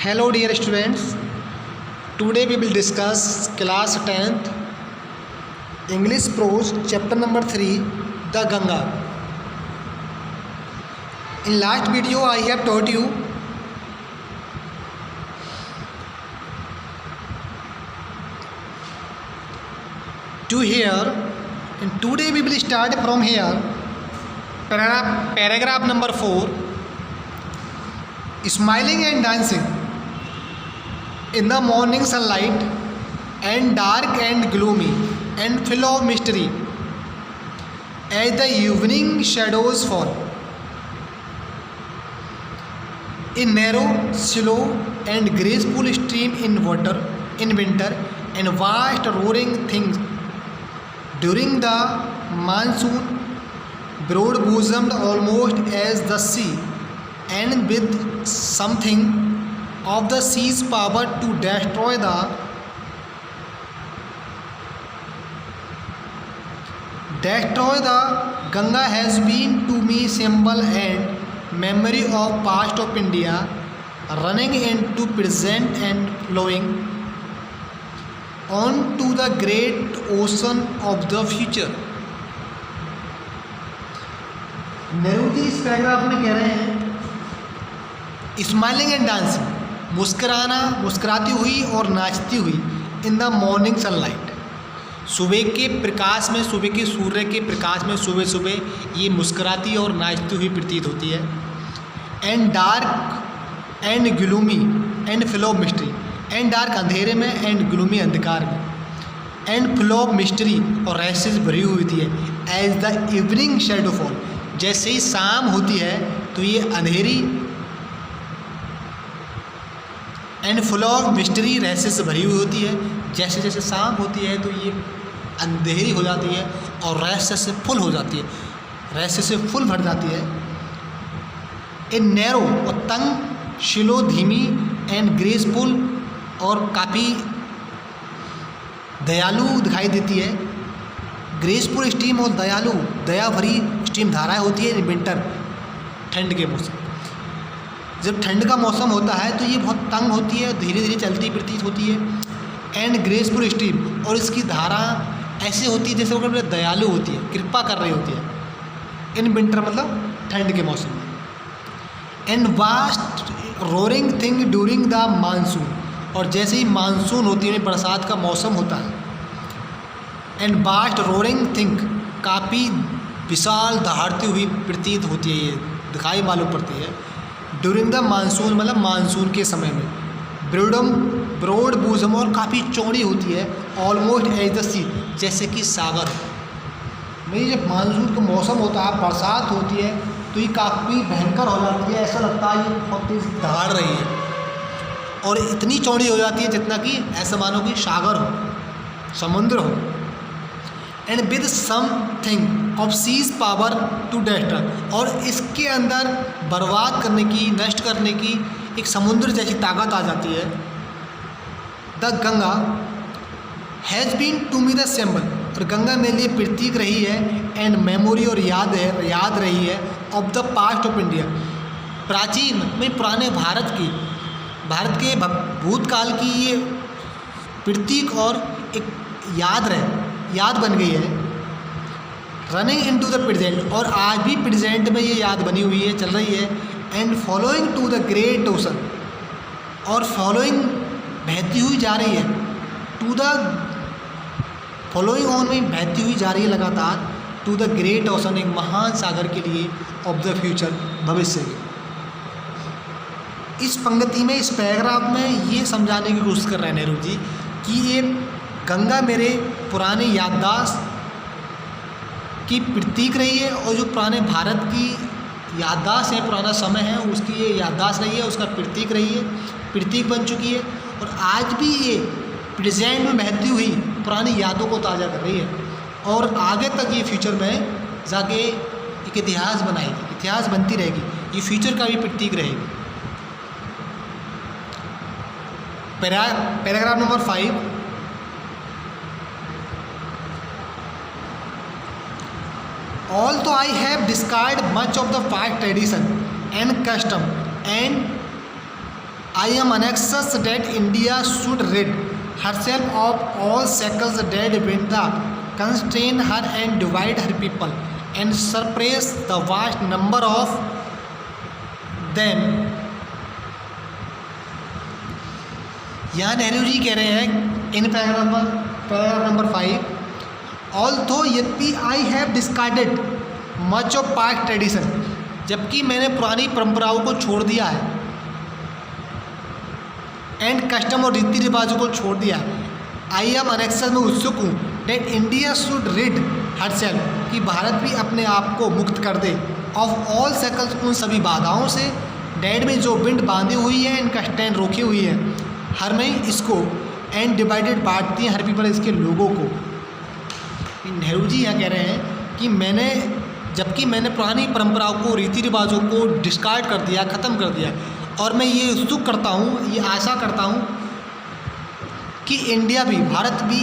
Hello dear students, today we will discuss class 10th English prose chapter number 3 The Ganga. In last video I have taught you to here, and today we will start from here paragraph number 4, smiling and dancing in the morning sunlight and dark and gloomy and full of mystery as the evening shadows fall. A narrow, slow and graceful stream in winter and vast roaring things during the monsoon, broad bosomed almost as the sea, and with something of the sea's power to destroy the Ganga has been to me symbol and memory of past of India, running into present and flowing on to the great ocean of the future. Nehru ji इस paragraph में कह रहे हैं smiling and dancing, मुस्कुराना, मुस्कुराती हुई और नाचती हुई इन द मॉर्निंग सनलाइट, सुबह के प्रकाश में, सुबह के सूर्य के प्रकाश में सुबह सुबह ये मुस्कुराती और नाचती हुई प्रतीत होती है. And dark and gloomy and full of mystery, and dark अंधेरे में एंड ग्लूमी अंधकार में, एंड फुल ऑफ मिस्ट्री और रहस्य से भरी हुई होती है. As the evening shadow fall, जैसे ही शाम होती है तो ये अंधेरी एंड फुल ऑफ मिस्ट्री, रहस्य से भरी हुई होती है. जैसे जैसे शाम होती है तो ये अंधेरी हो जाती है और रहस्य से फुल हो जाती है, रहस्य से फुल भर जाती है. ए नैरो और तंग, शिलो धीमी एंड ग्रेसफुल और काफ़ी दयालु दिखाई देती है. ग्रेसफुल स्टीम और दयालु, दया भरी स्टीम धाराएँ होती है. विंटर, ठंड के मौसम, जब ठंड का मौसम होता है तो ये बहुत तंग होती है, धीरे धीरे चलती प्रतीत होती है. एंड ग्रेसफुल स्टीम, और इसकी धारा ऐसे होती है जैसे वो दयालु होती है, कृपा कर रही होती है. इन विंटर मतलब ठंड के मौसम में. And vast roaring thing during the monsoon, और जैसे ही मानसून होती है, बरसात का मौसम होता है. एंड वास्ट रोरिंग थिंग, काफ़ी विशाल दहाड़ती हुई प्रतीत होती है, ये दिखाई मालूम पड़ती है. ड्यूरिंग द मानसून मतलब मानसून के समय में. ब्रॉड बूजम, और काफ़ी चौड़ी होती है. ऑलमोस्ट एज द सी, जैसे कि सागर. भाई जब मानसून का मौसम होता है, बरसात होती है तो ये काफ़ी भयंकर हो जाती है, ऐसा लगता है ये बहुत तेज दहाड़ रही है, और इतनी चौड़ी हो जाती है जितना कि ऐसा मानो कि सागर हो, समुद्र हो. And with something of seas power to destroy, और इसके अंदर बर्बाद करने की, नष्ट करने की एक समुद्र जैसी ताकत आ जाती है. The Ganga has been to me the symbol, और गंगा मेरे लिए प्रतीक रही है. एंड मेमोरी, और याद रही है of the past of India, प्राचीन में पुराने भारत के भूतकाल की ये प्रतीक और एक याद बन गई है. Running into the present, और आज भी प्रेजेंट में ये याद बनी हुई है, चल रही है. And following to the great ocean, और फॉलोइंग बहती हुई जा रही है. टू द फॉलोइंग ऑन में बहती हुई जा रही है लगातार. टू द ग्रेट ओशन, एक महान सागर के लिए. ऑफ द फ्यूचर, भविष्य के. इस पंक्ति में, इस पैराग्राफ में ये समझाने की कोशिश कर रहे हैं नेहरू जी कि ये गंगा मेरे पुराने याददाश्त की प्रतीक रही है, और जो पुराने भारत की याददाश्त है, पुराना समय है, उसकी ये याददाश्त रही है, उसका प्रतीक रही है, प्रतीक बन चुकी है. और आज भी ये प्रेजेंट में बहती हुई पुरानी यादों को ताज़ा कर रही है, और आगे तक ये फ्यूचर में जाके एक इतिहास बनाएगी, इतिहास बनती रहेगी, ये फ्यूचर का भी प्रतीक रहेगी. Paragraph number 5. Although I have discarded much of the past tradition and custom, and I am annexes that India should rid herself of all shackles that bind the constrain her and divide her people and suppress the vast number of them। यहाँ नेहरू जी कह रहे हैं in paragraph number 5, although यद्यपि I have discarded much of past tradition, जबकि मैंने पुरानी परंपराओं को छोड़ दिया है, एंड कस्टम और रीति रिवाजों को छोड़ दिया, आई एम अनेक्सर में उत्सुक हूँ that India should rid herself कि भारत भी अपने आप को मुक्त कर दे ऑफ ऑल सर्कल्स उन सभी बाधाओं से डेड में जो बिंड बांधी हुई है, इनका स्टैंड रोकी हुई है, हर में इसको एंड डिवाइडेड बांटती हैं हर पीपल इसके लोगों को। नेहरू जी यहाँ कह रहे हैं कि जबकि मैंने पुरानी परंपराओं को रीति रिवाजों को डिस्कार्ड कर दिया, ख़त्म कर दिया, और मैं ये उत्सुक करता हूँ, ये आशा करता हूँ कि इंडिया भी, भारत भी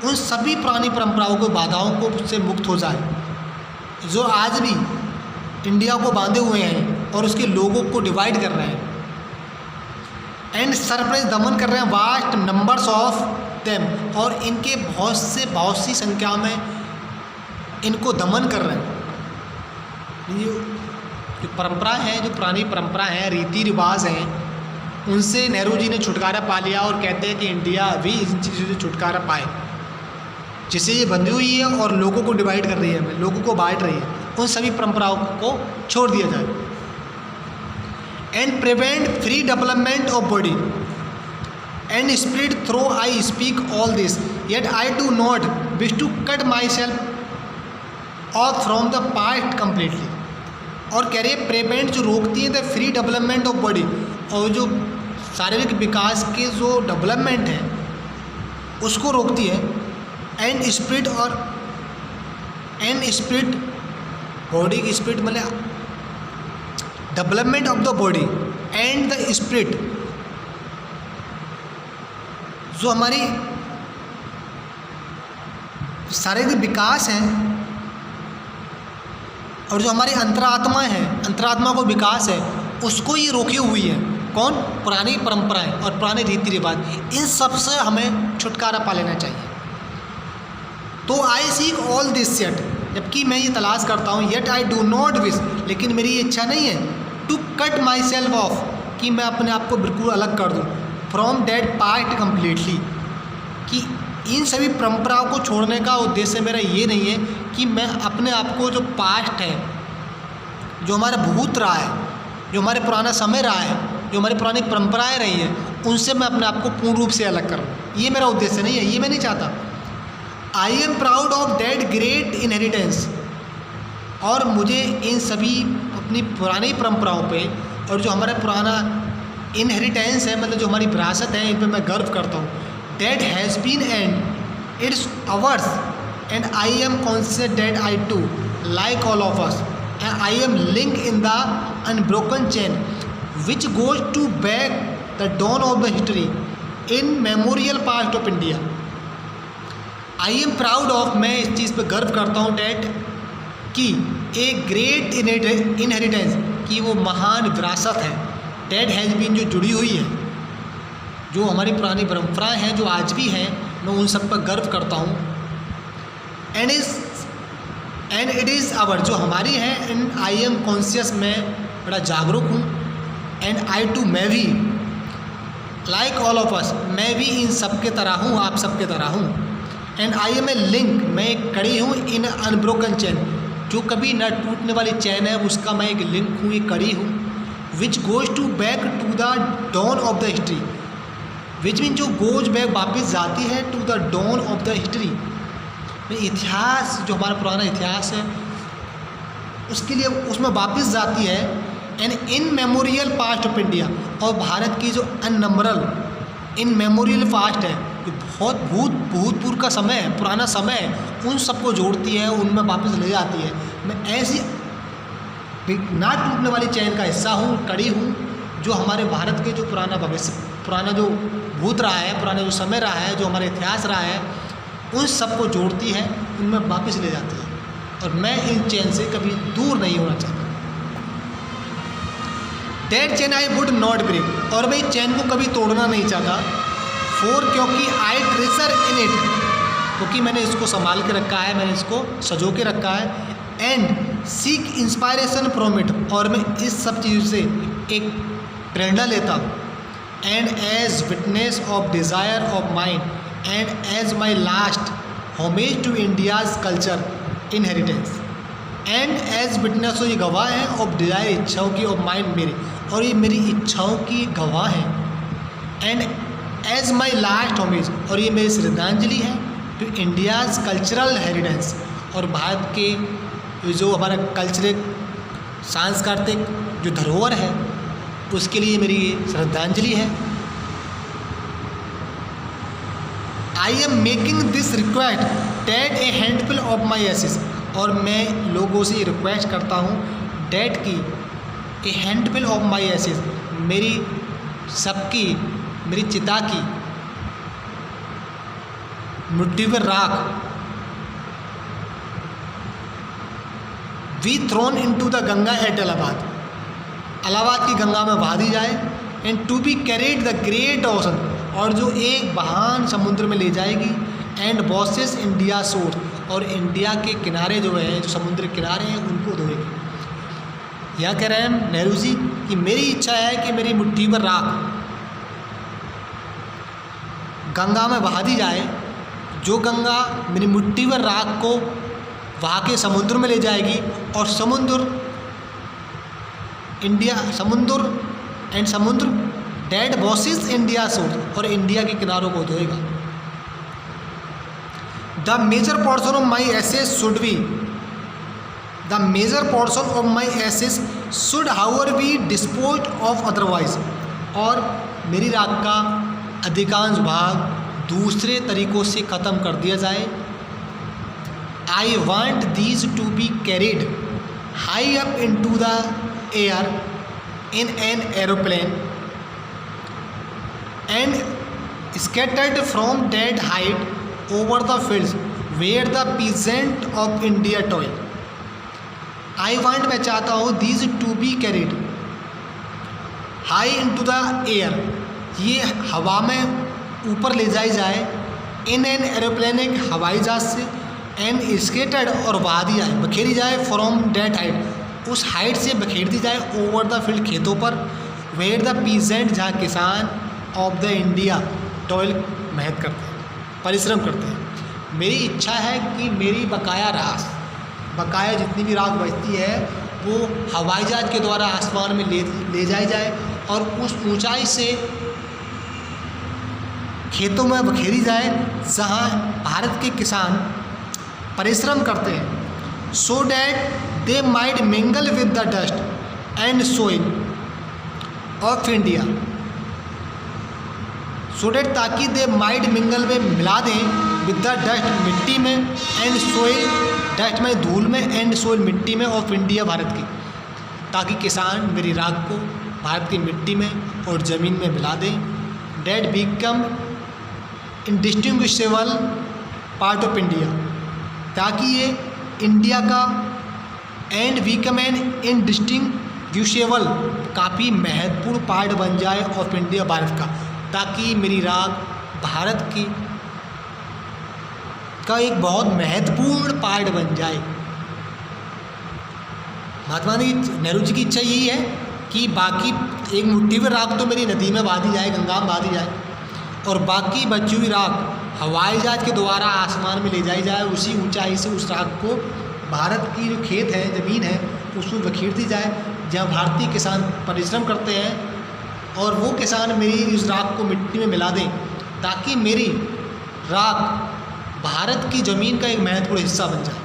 उन सभी पुरानी परंपराओं को, बाधाओं को से मुक्त हो जाए जो आज भी इंडिया को बांधे हुए हैं और उसके लोगों को डिवाइड कर रहे हैं, एंड सरप्राइज दमन कर रहे हैं वास्ट नंबर्स ऑफ देम, और इनके बहुत सी संख्या में इनको दमन कर रहे हैं। जो परंपरा है, जो पुरानी परंपरा है, रीति रिवाज हैं, उनसे नेहरू जी ने छुटकारा पा लिया और कहते हैं कि इंडिया भी इन चीज़ों से छुटकारा पाए जिससे ये बंधी हुई है और लोगों को डिवाइड कर रही है, लोगों को बांट रही है, उन सभी परंपराओं को छोड़ दिया जाए। And prevent free development of body and spirit though I speak all this yet I do not wish to cut myself off from the past completely. और कह रही है प्रिवेंट जो रोकती है the free development of body, और जो शारीरिक विकास के जो डेवलपमेंट है उसको रोकती है, एंड स्पिरिट बॉडी की स्पिरिट मतलब development of the body and the spirit, जो हमारी शारीरिक विकास है और जो हमारी अंतरात्मा है, अंतरात्मा को विकास है, उसको ये रोकी हुई है। कौन? पुरानी परंपराएं और पुराने रीति रिवाज, इन सब से हमें छुटकारा पा लेना चाहिए। तो I seek all this yet, जबकि मैं ये तलाश करता हूँ, yet I do not wish, लेकिन मेरी ये इच्छा नहीं है, to cut myself off, कि मैं अपने आप को बिल्कुल अलग कर दूँ, फ्रॉम डेट पास्ट कम्प्लीटली, कि इन सभी परंपराओं को छोड़ने का उद्देश्य मेरा ये नहीं है कि मैं अपने आप को, जो पास्ट है, जो हमारा भूत रहा है, जो हमारे पुराना समय रहा है, जो हमारी पुरानी परंपराएं रही हैं, उनसे मैं अपने आप को पूर्ण रूप से अलग करूँ, ये मेरा उद्देश्य नहीं है, ये मैं नहीं चाहता। आई am proud of that great inheritance, और मुझे इन सभी अपनी पुरानी परंपराओं पे और जो हमारा पुराना इनहेरिटेंस है, मतलब जो हमारी विरासत है, इन पर मैं गर्व करता हूँ। That has been and it's ours and I am conscious that I too like all of us and I am link in the unbroken chain which goes to back the dawn of the history immemorial past of India. I am proud of, मैं इस चीज़ पर गर्व करता हूँ, that कि एक great inheritance, कि वो महान विरासत है, डैट हैज़ बीन, जो जुड़ी हुई है, जो हमारी पुरानी परंपराएं हैं, जो आज भी हैं, मैं उन सब पर गर्व करता हूँ। एंड इट इज़ आवर, जो हमारी है, एंड आई एम कॉन्शियस, मैं बड़ा जागरूक हूँ, एंड आई टू, मैं भी, लाइक ऑल ऑफ अस, मैं भी इन सब के तरह हूँ, आप सब के तरह हूँ। And I am a link, मैं एक कड़ी हूँ, इन अनब्रोकन चेन, जो कभी न टूटने वाली चैन है, उसका मैं एक लिंक हूँ, एक कड़ी हूँ। Which goes to back to the dawn of the history, which mean जो गोज बैक, वापस जाती है, to the dawn of the history, इतिहास, जो हमारा पुराना इतिहास है, उसके लिए उसमें वापस जाती है। And in memorial past of India, और भारत की जो अननंबरल इन मेमोरियल पास्ट है, जो बहुत भूतपूर्व का समय है, पुराना समय है, उन सबको जोड़ती है, उनमें वापस ले जाती है। मैं ऐसी ना टूटने वाली चैन का हिस्सा हूँ, कड़ी हूँ, जो हमारे भारत के जो पुराना भविष्य, पुराना जो भूत रहा है, पुराना जो समय रहा है, जो हमारा इतिहास रहा है, उन सबको जोड़ती है, उनमें वापस ले जाती है, और मैं इन चैन से कभी दूर नहीं होना चाहता। That chain I would not break, और मैं इस चैन को कभी तोड़ना नहीं चाहता। 4 क्योंकि आई ट्रेजर इन इट, क्योंकि मैंने इसको संभाल के रखा है, मैंने इसको सजो के रखा है। And seek inspiration from it, और मैं इस सब चीज़ों से एक प्रेरणा लेता हूँ। And as witness of desire of mind and as my last homage to India's culture inheritance. And as witness, ये गवाह है, ऑफ डिज़ायर, इच्छाओं की, ऑफ माइंड मेरे, और ये मेरी इच्छाओं की गवाह हैं। And as my last homage, और ये मेरी श्रद्धांजलि है टू इंडियाज़ कल्चरल हेरिटेंस, और भारत के जो हमारा कल्चरल सांस्कृतिक जो धरोहर है उसके लिए मेरी ये श्रद्धांजलि है। I am making this request that a handful of my ashes, और मैं लोगों से रिक्वेस्ट करता हूँ डैट की a handful of my ashes, मेरी सबकी, मेरी चिता की मिट्टी पर राख be thrown into the Ganga at Allahabad, Allahabad की गंगा में बहा दी जाए। And to be carried the great ocean, और जो एक बहान समुद्र में ले जाएगी। एंड बॉसेस इंडिया शोर, और इंडिया के किनारे जो हैं, जो समुद्र किनारे हैं, उनको धोएगी। यह कह रहे हैं नेहरू जी कि मेरी इच्छा है कि मेरी मुट्ठी पर राख गंगा में बहा दी जाए, जो गंगा मेरी मुट्ठी पर राख को वहाँ के समुद्र में ले जाएगी, और समुद्र इंडिया, समुद्र एंड समुद्र डेड बॉसेस इंडिया शोर, और इंडिया के किनारों को धोएगा। The major portion of my ashes should be, the major portion of my ashes should however be disposed of otherwise, और मेरी राख का अधिकांश भाग दूसरे तरीक़ों से ख़त्म कर दिया जाए। I want these to be carried high up into the air in an aeroplane and scattered from that height over the fields where the peasant of India toil. I want, मैं चाहता हूँ, these to be carried high into the air, ये हवा में ऊपर ले जाई जाए, इन एन एरोप्लेन, एक हवाई जहाज से, एंड स्केटर्ड, और बहा दी जाए, बखेरी जाए, फ्रॉम डेट हाइट, उस हाइट से बखेर दी जाए, ओवर द फील्ड, खेतों पर, वेयर द पीजेंट, जहाँ किसान ऑफ द इंडिया टॉयल, मेहनत करते हैं, परिश्रम करते हैं। मेरी इच्छा है कि मेरी बकाया जितनी भी राख बचती है वो हवाई जहाज के द्वारा आसमान में ले जाई जाए, और उस ऊंचाई से खेतों में बखेरी जाए जहाँ भारत के किसान परिश्रम करते हैं। So that they might mingle with the dust and soil of India, so that, ताकि दे माइट मिंगल में मिला दें विद द डस्ट, मिट्टी में, एंड सोइल, डस्ट में धूल में, एंड सोइल मिट्टी में, ऑफ इंडिया, भारत की, ताकि किसान मेरी राख को भारत की मिट्टी में और ज़मीन में मिला दें। That become indistinguishable part of India, ताकि ये इंडिया का, एंड बिकम एन इंडिस्टिंग्विशेबल, काफ़ी महत्वपूर्ण पार्ट बन जाए ऑफ इंडिया, भारत का, ताकि मेरी राख भारत की का एक बहुत महत्वपूर्ण पार्ट बन जाए। महात्मा नेहरू जी की इच्छा यही है कि बाकी एक मुट्ठी में राख तो मेरी नदी में बहा दी जाए, गंगा में बहा दी जाए, और बाकी बची हुई राख हवाई जहाज के द्वारा आसमान में ले जाई जाए, उसी ऊंचाई से उस राख को भारत की जो खेत है, ज़मीन है, उसमें बखेर दी जाए, जहाँ भारतीय किसान परिश्रम करते हैं, और वो किसान मेरी इस राख को मिट्टी में मिला दें, ताकि मेरी राख भारत की ज़मीन का एक महत्वपूर्ण हिस्सा बन जाए।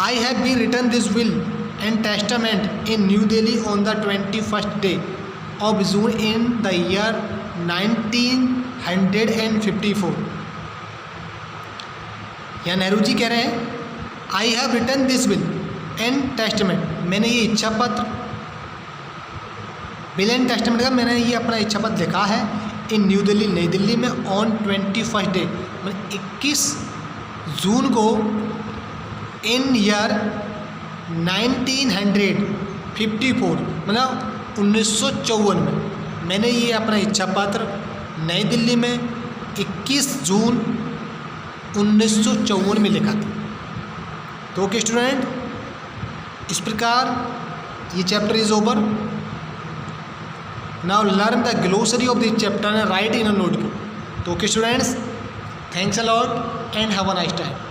I have been written this will and testament in new Delhi on the 21st day of June in the year 1954। यहाँ नेहरू जी कह रहे हैं I have written this will and testament, मैंने ये इच्छा पत्र, विल एंड टेस्टामेंट का मैंने ये अपना इच्छा पत्र लिखा है, इन न्यू दिल्ली, नई दिल्ली में, ऑन 21st day, मतलब 21 जून को, इन ईयर 1954, मतलब 1954 में। मैंने ये अपना इच्छा पत्र नई दिल्ली में 21 जून 1954 में लिखा था। तो ओके स्टूडेंट, इस प्रकार ये chapter is over. Now learn the glossary of this chapter and write in a notebook. तो okay students, thanks a lot and have a nice time.